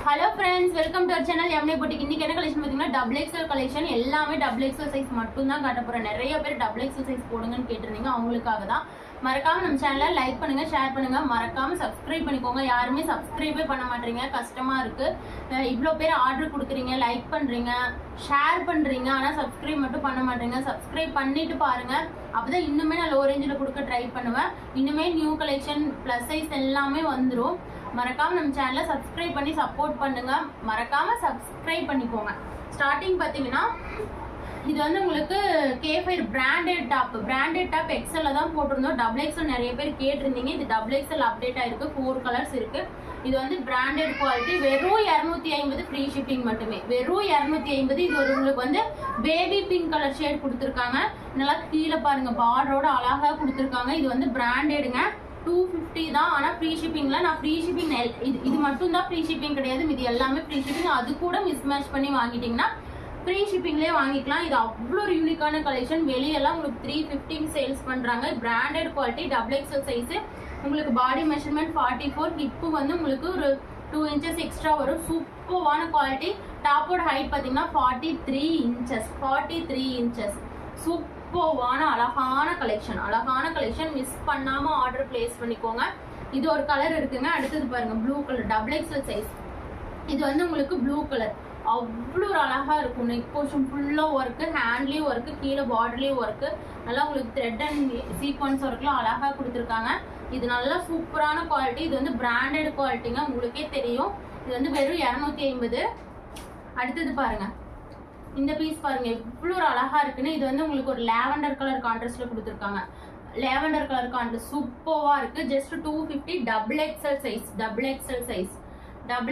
Hello friends, welcome to our channel MA boutique. இன்னைக்கு என்ன collection பார்த்தீங்கன்னா டபுள் எக்ஸல் கலெக்ஷன். எல்லாமே டபுள் எக்ஸல் சைஸ் மட்டும் தான் காட்ட போறேன். நிறைய பேர் டபுள் எக்ஸல் சைஸ் போடுங்கன்னு கேட்டிருந்தீங்க, அவங்களுக்காக தான். மறக்காம நம்ம சேனலை லைக் பண்ணுங்க, ஷேர் பண்ணுங்க, மறக்காம சப்ஸ்கிரைப் பண்ணிக்கோங்க. யாருமே சப்ஸ்கிரைபே பண்ண மாட்டீங்க, கஷ்டமா இருக்கு. இவ்வளோ பேர் ஆர்டர் கொடுக்குறீங்க, லைக் பண்றீங்க, ஷேர் பண்றீங்க, ஆனால் சப்ஸ்கிரைப் மட்டும் பண்ண மாட்டீங்க. சப்ஸ்கிரைப் பண்ணிட்டு பாருங்க, அப்பதான் இன்னுமே நான் லோ ரேஞ்சில் கொடுக்க ட்ரை பண்ணுவேன். இன்னுமே நியூ கலெக்ஷன் ப்ளஸ் சைஸ் எல்லாமே வந்துடும். மறக்காம நம்ம சேனலை சப்ஸ்கிரைப் பண்ணி சப்போர்ட் பண்ணுங்க. மறக்காம சப்ஸ்கிரைப் பண்ணிக்கோங்க. ஸ்டார்டிங் பார்த்தீங்கன்னா இது வந்து உங்களுக்கு K5 பிராண்டட் டாப் எக்ஸல்ல தான் போட்டிருந்தோம். டபுள் எக்ஸல் நிறைய பேர் கேட்டிருந்தீங்க. இது டபுள் எக்ஸல் அப்டேட் ஆயிருக்கு. 4 கலர்ஸ் இருக்கு. இது வந்து பிராண்டட் குவாலிட்டி. வெறும் 250 ஃப்ரீ ஷிப்பிங் மட்டுமே. வெறும் 250. இது ஒரு உங்களுக்கு வந்து பேபி பிங்க் கலர் ஷேட் கொடுத்துருக்காங்க. நல்லா கீழே பாருங்க, பார்டரோட அழகா கொடுத்துருக்காங்க. இது வந்து பிராண்டடுங்க. 250 தான். ஆனால் ஃப்ரீ ஷிப்பிங்ல நான் ஃப்ரீ ஷிப்பிங் இது மட்டும் தான் ஃப்ரீ ஷிப்பிங் கிடையாது. இது எல்லாமே ஃப்ரீ ஷிப்பிங். அது கூட மிஸ்மேட்ச் பண்ணி வாங்கிட்டீங்கன்னா ஃப்ரீ ஷிப்பிங்லேயே வாங்கிக்கலாம். இது அவ்வளோ ஒரு யூனிக்கான கலெக்ஷன். வெளியெல்லாம் உங்களுக்கு 350 சேல்ஸ் பண்ணுறாங்க. Branded quality, double XL size. உங்களுக்கு பாடி மெஷர்மெண்ட் 44. ஹிப்பு வந்து உங்களுக்கு ஒரு 2 இன்ச்சஸ் எக்ஸ்ட்ரா வரும். சூப்பரான குவாலிட்டி. டாப்போட ஹைட் பார்த்தீங்கன்னா 43 இன்ச்சஸ். சூப்பரான அழகான கலெக்ஷன். மிஸ் பண்ணாமல் ஆர்டர் பிளேஸ் பண்ணிக்கோங்க. இது ஒரு கலர் இருக்குங்க. அடுத்தது பாருங்க, blue colour double XL size. இது வந்து உங்களுக்கு ப்ளூ கலர் அவ்வளோ ஒரு அழகா இருக்கும். நெக் போர்ஷன் ஃபுல்லாக ஒர்க்கு, ஹேண்ட்லேயும் ஒர்க்கு, கீழே பார்டர்லேயும் ஒர்க்கு. நல்லா உங்களுக்கு த்ரெட் அண்ட் சீக்வன்ஸ் ஒர்க்லாம் அழகாக கொடுத்துருக்காங்க. இது நல்லா சூப்பரான குவாலிட்டி. இது வந்து பிராண்டட் குவாலிட்டிங்க, உங்களுக்கே தெரியும். இது வந்து வெறும் 250. அடுத்தது பாருங்க, இந்த பீஸ் பாருங்க எவ்வளோ ஒரு அழகா இருக்குன்னு. இது வந்து உங்களுக்கு ஒரு லாவெண்டர் கலர் கான்ட்ராஸ்ட்ல கொடுத்துருக்காங்க. லாவெண்டர் கலர் கான்ட்ராஸ்ட் சூப்பராக இருக்கு. Just 250. Double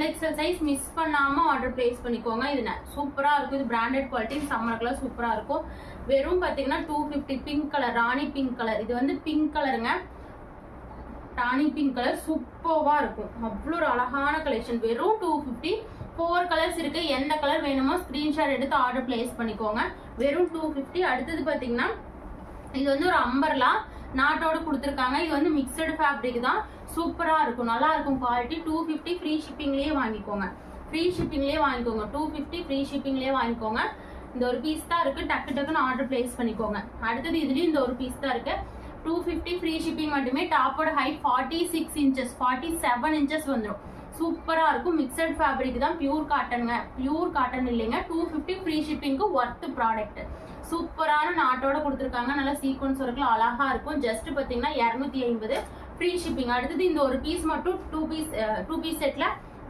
XL size miss பண்ணாம ஆர்டர் பிளேஸ் பண்ணிக்கோங்க. இது சூப்பரா இருக்கும். இது பிராண்டட் குவாலிட்டி. சம்மருக்குலாம் சூப்பரா இருக்கும். வெறும் பாத்தீங்கன்னா 250. பிங்க் கலர், ராணி பிங்க் கலர். இது வந்து பிங்க் கலருங்க, ராணி பிங்க் கலர். சூப்பரா இருக்கும். அவ்வளோ ஒரு அழகான கலெக்ஷன். வெறும் 250. 4 கலர்ஸ் இருக்கு. எந்த கலர் வேணுமோ ஸ்கிரீன்ஷாட் எடுத்து ஆர்டர் பிளேஸ் பண்ணிக்கோங்க. வெறும் 250. அடுத்தது பாத்தீங்கன்னா இது வந்து ஒரு அம்பர்லா நாட்டோட கொடுத்துருக்காங்க. இது வந்து மிக்சடு ஃபேப்ரிக் தான். சூப்பரா இருக்கும், நல்லா இருக்கும் குவாலிட்டி. 250 ஃப்ரீ ஷிப்பிங்லேயே வாங்கிக்கோங்க. 250 ஃப்ரீ ஷிப்பிங்லேயே வாங்கிக்கோங்க. இந்த ஒரு பீஸ் தான் இருக்கு. டக்குன்னு ஆர்டர் பிளேஸ் பண்ணிக்கோங்க. அடுத்தது இதுலயும் இந்த ஒரு பீஸ் தான் இருக்கு. 250 ஃப்ரீ ஷிப்பிங் மட்டுமே. டாப்போட ஹைட் 46 இன்ச்சஸ், 47 இன்ச்சஸ் வந்துடும். சூப்பரா இருக்கும். மிக்சட் ஃபேப்ரிக் தான். பியூர் காட்டன் இல்லைங்க. 250 ஃப்ரீ ஷிப்பிங்க்கு ஒர்த் ப்ராடக்ட். சூப்பரான நாட்டோட கொடுத்துருக்காங்க. நல்லா சீக்வன்ஸ் ஒர்க்ல அழகா இருக்கும். ஜஸ்ட் பாத்தீங்கன்னா 250 ஃப்ரீ ஷிப்பிங். அடுத்தது இந்த ஒரு பீஸ் மட்டும் 2 பீஸ் செட்ல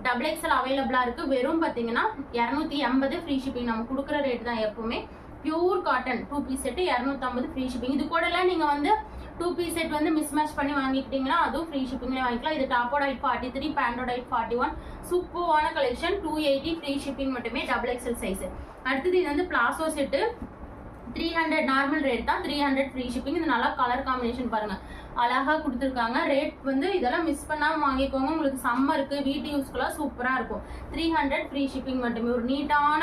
டபுள் எக்ஸல் அவைலபிளா இருக்கு. வெறும் பாத்தீங்கன்னா 280 ஃப்ரீ ஷிப்பிங். நம்ம கொடுக்குற ரேட் தான் எப்பவுமே. Pure cotton 2 piece set 250 free shipping. இது கூட எல்லாம் நீங்க வந்து 2 பீஸ் செட் வந்து மிஸ்மேட்ச் பண்ணி வாங்கிக்கிட்டீங்கன்னா அதுவும் ஃப்ரீ ஷிப்பிங்ல வாங்கிக்கலாம். இது டாப்போட ஹைட் 43, பேண்டோட ஹைட் 41. சூப்பரான கலெக்ஷன். 280 ஃப்ரீ ஷிப்பிங் மட்டுமே. Double XL size. அடுத்தது இது வந்து பிளாசோ செட்டு. 300 நார்மல் ரேட் தான். 300 ஃப்ரீ ஷிப்பிங். இது நல்லா கலர் காம்பினேஷன் பாருங்க, அழகா கொடுத்துருக்காங்க. ரேட் வந்து இதெல்லாம் மிஸ் பண்ணாம வாங்கிக்கோங்க. உங்களுக்கு சம்மருக்கு வீட்டு யூஸ்க்குலாம் சூப்பரா இருக்கும். 300 ஃப்ரீ ஷிப்பிங் மட்டுமே. ஒரு நீட்டான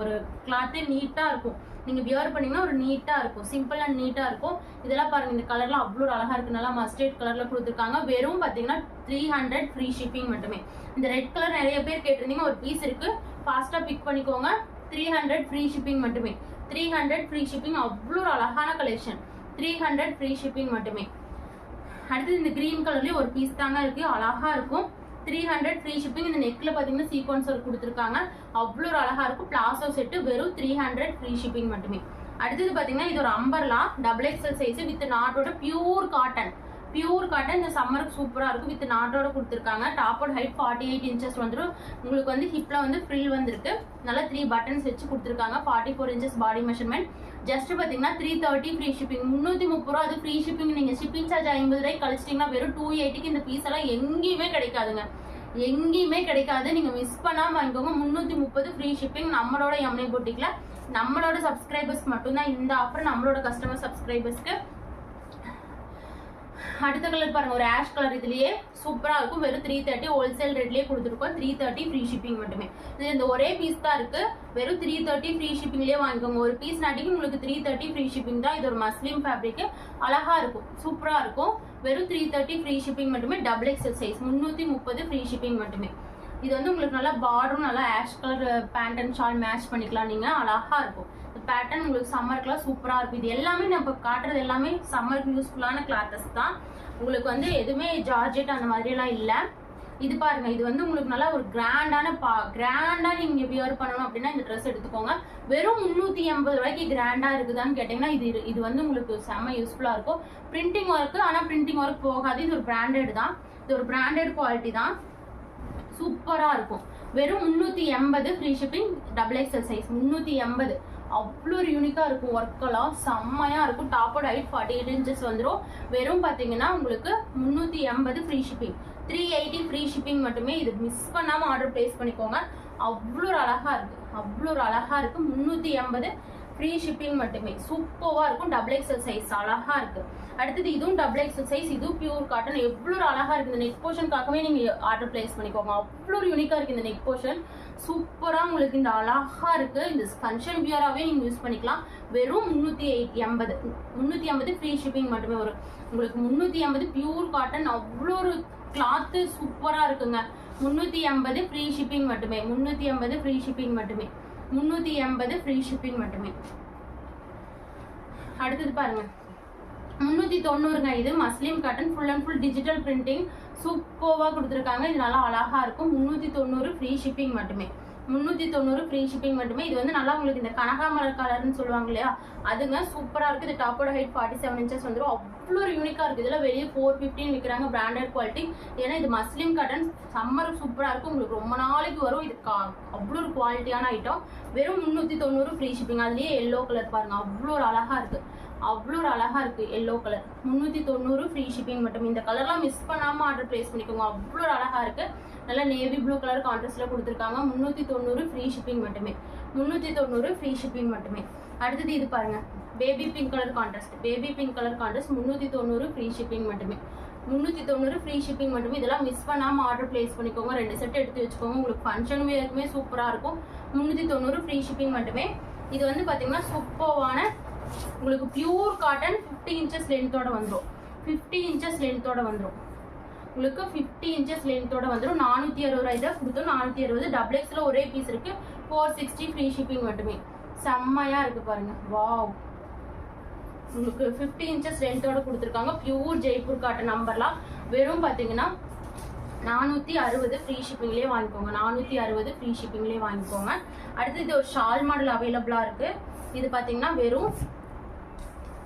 ஒரு கிளாத்தே நீட்டா இருக்கும். நீங்க வியர் பண்ணீங்கன்னா ஒரு நீட்டா இருக்கும். சிம்பிள் அண்ட் நீட்டா இருக்கும். இதெல்லாம் பாருங்க, இந்த கலர்ல அவ்வளோ அழகா இருக்கு. நல்லா மஸ்டர்ட் கலர்ல கொடுத்துருக்காங்க. வெறும் பாத்தீங்கன்னா 300 ஃப்ரீ ஷிப்பிங் மட்டுமே. இந்த ரெட் கலர் நிறைய பேர் கேட்டிருந்தீங்க. ஒரு பீஸ் இருக்கு, ஃபாஸ்டா பிக் பண்ணிக்கோங்க. 300 ஃப்ரீ ஷிப்பிங் மட்டுமே. 300 ஃப்ரீ ஷிப்பிங். அவ்வளோ ஒரு அழகான கலெக்ஷன். 300 ஃப்ரீ ஷிப்பிங் மட்டுமே. அடுத்தது இந்த கிரீன் கலர்லயே ஒரு பீஸ் தாங்க இருக்கு, அழகா இருக்கும். 300 ஃப்ரீ ஷிப்பிங். இந்த நெக்ல பாத்தீங்கன்னா சீக்வன்ஸ் ஒர்க் கொடுத்துருக்காங்க. அவ்வளோ ஒரு அழகா இருக்கும். பிளாசோ செட்டு வெறும் 300 ஃப்ரீ ஷிப்பிங் மட்டுமே. அடுத்தது பாத்தீங்கன்னா இது ஒரு umbrella double XL size with நாட்டோட பியூர் காட்டன். இந்த சம்மருக்கு சூப்பரா இருக்கும். வித் நாட்டோட கொடுத்துருக்காங்க. டாப்போட ஹைட் 48 இன்ச்சஸ் வந்துடும். உங்களுக்கு வந்து ஹிப்ல வந்து ஃப்ரில் வந்துருக்கு. நல்லா 3 பட்டன்ஸ் வச்சு கொடுத்துருக்காங்க. 44 இன்ச்சஸ் பாடி மெஷர்மெண்ட். ஜஸ்ட் பாத்தீங்கன்னா 330 ஃப்ரீ ஷிப்பிங். 330 ரூபா. அது ஃப்ரீ ஷிப்பிங். நீங்க ஷிப்பிங் சார்ஜ் 50 ரூபாய்க்கு கழிச்சிட்டீங்கன்னா வெறும் 280க்கு இந்த பீஸ் எல்லாம் எங்கேயுமே கிடைக்காது. நீங்க மிஸ் பண்ணாம வாங்கிக்கோங்க. 330 ஃப்ரீ ஷிப்பிங். நம்மளோட எம்ஏ புட்டிக்ல நம்மளோட சப்ஸ்கிரைபர்ஸ் மட்டும்தான் இந்த ஆஃபர். நம்மளோட கஸ்டமர் சப்ஸ்கிரைபர்ஸ்க்கு. அடுத்த கலர் பாருங்க, ஒரு ஆஷ் கலர். இதுலயே சூப்பரா இருக்கும். வெறும் 330 ஹோல்சேல் ரேட்லயே கொடுத்துருக்கோம். 330 ஃப்ரீ ஷிப்பிங் மட்டுமே. இது இந்த ஒரே பீஸ் தான் இருக்கு. வெறும் 330 ஃப்ரீ ஷிப்பிங்லயே வாங்கிக்கோங்க. ஒரு பீஸ் நாட்டிக்கு உங்களுக்கு 330 ஃப்ரீ ஷிப்பிங் தான். இது ஒரு மஸ்லிம் ஃபேப்ரிக். அழகா இருக்கும், சூப்பரா இருக்கும். வெறும் 330 ஃப்ரீ ஷிப்பிங் மட்டுமே. Double XL size 330 free shipping மட்டுமே. இது வந்து உங்களுக்கு நல்லா பார்டரும் நல்லா ash colour pant and shawl match பண்ணிக்கலாம் நீங்கள், அழகா இருக்கும். இந்த பேட்டர்ன் உங்களுக்கு சம்மருக்குலாம் சூப்பராக இருக்கும். இது எல்லாமே நம்ம காட்டுறது எல்லாமே சம்மருக்கு யூஸ்ஃபுல்லான கிளாத்தஸ் தான். உங்களுக்கு வந்து எதுவுமே ஜார்ஜெட் அந்த மாதிரிலாம் இல்லை. இது பாருங்க, இது வந்து உங்களுக்கு நல்லா ஒரு கிராண்டா நீங்க வியர் பண்ணணும் அப்படின்னா இந்த ட்ரெஸ் எடுத்துக்கோங்க. வெறும் 380 ரூபாய்க்கு கிராண்டா இருக்குதான்னு கேட்டீங்கன்னா இது வந்து உங்களுக்கு செம்ம யூஸ்ஃபுல்லா இருக்கும். பிரிண்டிங் ஒர்க், ஆனா பிரிண்டிங் ஒர்க் போகாது. இது ஒரு பிராண்டட் தான், இது ஒரு பிராண்டட் குவாலிட்டி தான், சூப்பரா இருக்கும். வெறும் 380 ஃப்ரீ ஷிப்பிங், XXL சைஸ் 380. அவ்வளோ ஒரு யூனிக்கா இருக்கும், ஒர்க்கெல்லாம் செம்மையா இருக்கும். டாப்போட ஹைட் 48 இன்ச்சஸ் வந்துடும். வெறும் பார்த்தீங்கன்னா உங்களுக்கு 380 ஃப்ரீ ஷிப்பிங், 380 ஃப்ரீ ஷிப்பிங் மட்டுமே. இது மிஸ் பண்ணாம ஆர்டர் பிளேஸ் பண்ணிக்கோங்க. அவ்வளோ ஒரு அழகா இருக்கு, அவ்வளோ ஒரு அழகா இருக்கு. 380 ஃப்ரீ ஷிப்பிங் மட்டுமே, சூப்பராக இருக்கும். XXL சைஸ் அழகா இருக்கு. அடுத்தது இதுவும் XXL சைஸ், இதுவும் பியூர் காட்டன். எவ்வளோ ஒரு அழகா இருக்கு. இந்த நெக் போர்ஷனுக்காகவே நீங்க ஆர்டர் பிளேஸ் பண்ணிக்கோங்க. அவ்வளோ ஒரு யூனிக்கா இருக்கு இந்த நெக் போர்ஷன், சூப்பரா உங்களுக்கு இந்த அழகா இருக்கு. இந்த ஃபங்க்ஷன் வியராகவே நீங்க யூஸ் பண்ணிக்கலாம். வெறும் 380 ஃப்ரீ ஷிப்பிங் மட்டுமே வரும் உங்களுக்கு. 380 பியூர் காட்டன், அவ்வளோ ஒரு கிளாத்து சூப்பரா இருக்குங்க. 380 ஃப்ரீ ஷிப்பிங் மட்டுமே, 380 ஃப்ரீ ஷிப்பிங் மட்டுமே, 380 ஃப்ரீ ஷிப்பிங் மட்டுமே. அடுத்தது பாருங்க 390ங்க. இது muslin cotton, full and full digital printing, சூப்பர்வா கொடுத்துருக்காங்க. இது நல்லா அழகா இருக்கும். 390 ஃப்ரீ ஷிப்பிங் மட்டுமே, 390 ஃப்ரீ ஷிப்பிங் மட்டுமே. இது வந்து நல்லா உங்களுக்கு இந்த கனகாமலர் கலர்னு சொல்லுவாங்க இல்லையா, அதுங்க சூப்பரா இருக்கு. இது டாப்போட ஹைட் 47 இன்ச்சஸ் வந்துடும். அவ்வளோ ஒரு யூனிக்கா இருக்கு. இதெல்லாம் வெளியே 415 விற்கிறாங்க, பிராண்டட் குவாலிட்டி. ஏன்னா இது மஸ்லிம் காட்டன், சம்மர் சூப்பரா இருக்கும், உங்களுக்கு ரொம்ப நாளைக்கு வரும். இது அவ்வளோ ஒரு குவாலிட்டியான ஐட்டம். வெறும் 390 ஃப்ரீ ஷிப்பிங். அதுலயே எல்லோ கலர் பாருங்க, அவ்வளோ ஒரு அழகா இருக்கு, அவ்வளோ ஒரு அழகா இருக்கு எல்லோ கலர். 390 ஃப்ரீ ஷிப்பிங் மட்டும். இந்த கலர்லாம் மிஸ் பண்ணாம ஆர்டர் பிளேஸ் பண்ணிக்கோங்க. அவ்வளோ ஒரு அழகா இருக்கு. நல்லா நேவி ப்ளூ கலர் கான்ட்ராஸ்ட்ல கொடுத்துருக்காங்க. 390 ஃப்ரீ ஷிப்பிங் மட்டுமே, 390 ஃப்ரீ ஷிப்பிங் மட்டுமே. அடுத்தது இது பாருங்க, baby pink colour contrast, baby pink colour contrast, 390 free shipping மட்டுமே, 390 ஃப்ரீ ஷிப்பிங் மட்டுமே. இதெல்லாம் மிஸ் பண்ணாம ஆர்டர் பிளேஸ் பண்ணிக்கோங்க. 2 செட் எடுத்து வச்சுக்கோங்க. உங்களுக்கு ஃபங்க்ஷன் வேருக்குமே சூப்பரா இருக்கும். 390 ஃப்ரீ ஷிப்பிங் மட்டுமே. இது வந்து பாத்தீங்கன்னா சூப்பர்வான உங்களுக்கு பியூர் காட்டன், 50 இன்ச்சஸ் லென்த்தோட வந்துடும், 50 இன்ச்சஸ் லென்த்தோட வந்துடும் உங்களுக்கு. 50 இன்ச்சஸ் லென்த்தோட வந்துடும். 460 ரூபாய் தான் கொடுத்தோம். 460 XXL ஒரே பீஸ் இருக்கு. 460 ஃப்ரீ ஷிப்பிங் மட்டுமே. செம்மையா இருக்கு பாருங்க, வாவ். உங்களுக்கு 50 இன்ச்சஸ் லென்த்தோட கொடுத்துருக்காங்க. பியூர் ஜெய்ப்பூர் காட்டன் நம்பர்லாம். வெறும் பாத்தீங்கன்னா 460 ஃப்ரீ ஷிப்பிங்லேயே வாங்கிக்கோங்க, 460 ஃப்ரீ ஷிப்பிங்லேயே வாங்கிக்கோங்க. அடுத்து இது ஒரு ஷால் மாடல் அவைலபிளா இருக்கு. இது பாத்தீங்கன்னா வெறும்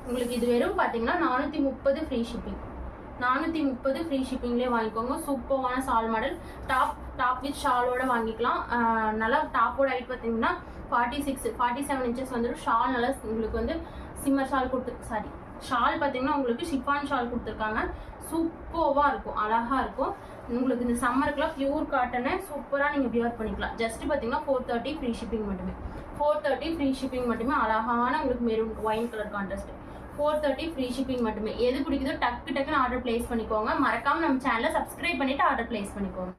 உங்களுக்கு, இது வெறும் பாத்தீங்கன்னா 430 ஃப்ரீ ஷிப்பிங், 430 ஃப்ரீ ஷிப்பிங்லேயே வாங்கிக்கோங்க. சூப்பரான ஷால் மாடல். டாப் வித் ஷாலோட வாங்கிக்கலாம். நல்லா டாப்போட ஹைட் பார்த்தீங்கன்னா 47 இன்ச்சஸ் வந்துடும். ஷால் நல்லா உங்களுக்கு வந்து சிம்மர் ஷால் ஷால் பார்த்தீங்கன்னா உங்களுக்கு ஷிஃபான் ஷால் கொடுத்துருக்காங்க. சூப்பராக இருக்கும், அழகா இருக்கும். உங்களுக்கு இந்த சம்மருக்குலாம் பியூர் காட்டனை சூப்பராக நீங்கள் வியர் பண்ணிக்கலாம். ஜஸ்ட் பார்த்தீங்கன்னா 430 ஃப்ரீ ஷிப்பிங் மட்டுமே, 430 ஃப்ரீ ஷிப்பிங் மட்டுமே. அழகான உங்களுக்கு maroon wine colour contrast, 430 free shipping மட்டுமே. எது பிடிக்குதோ டக்குன்னு ஆர்டர் பிளேஸ் பண்ணிக்கோங்க. மறக்காம நம்ம சேனலை சப்ஸ்கிரைப் பண்ணிட்டு ஆர்டர் பிளேஸ் பண்ணிக்கோங்க.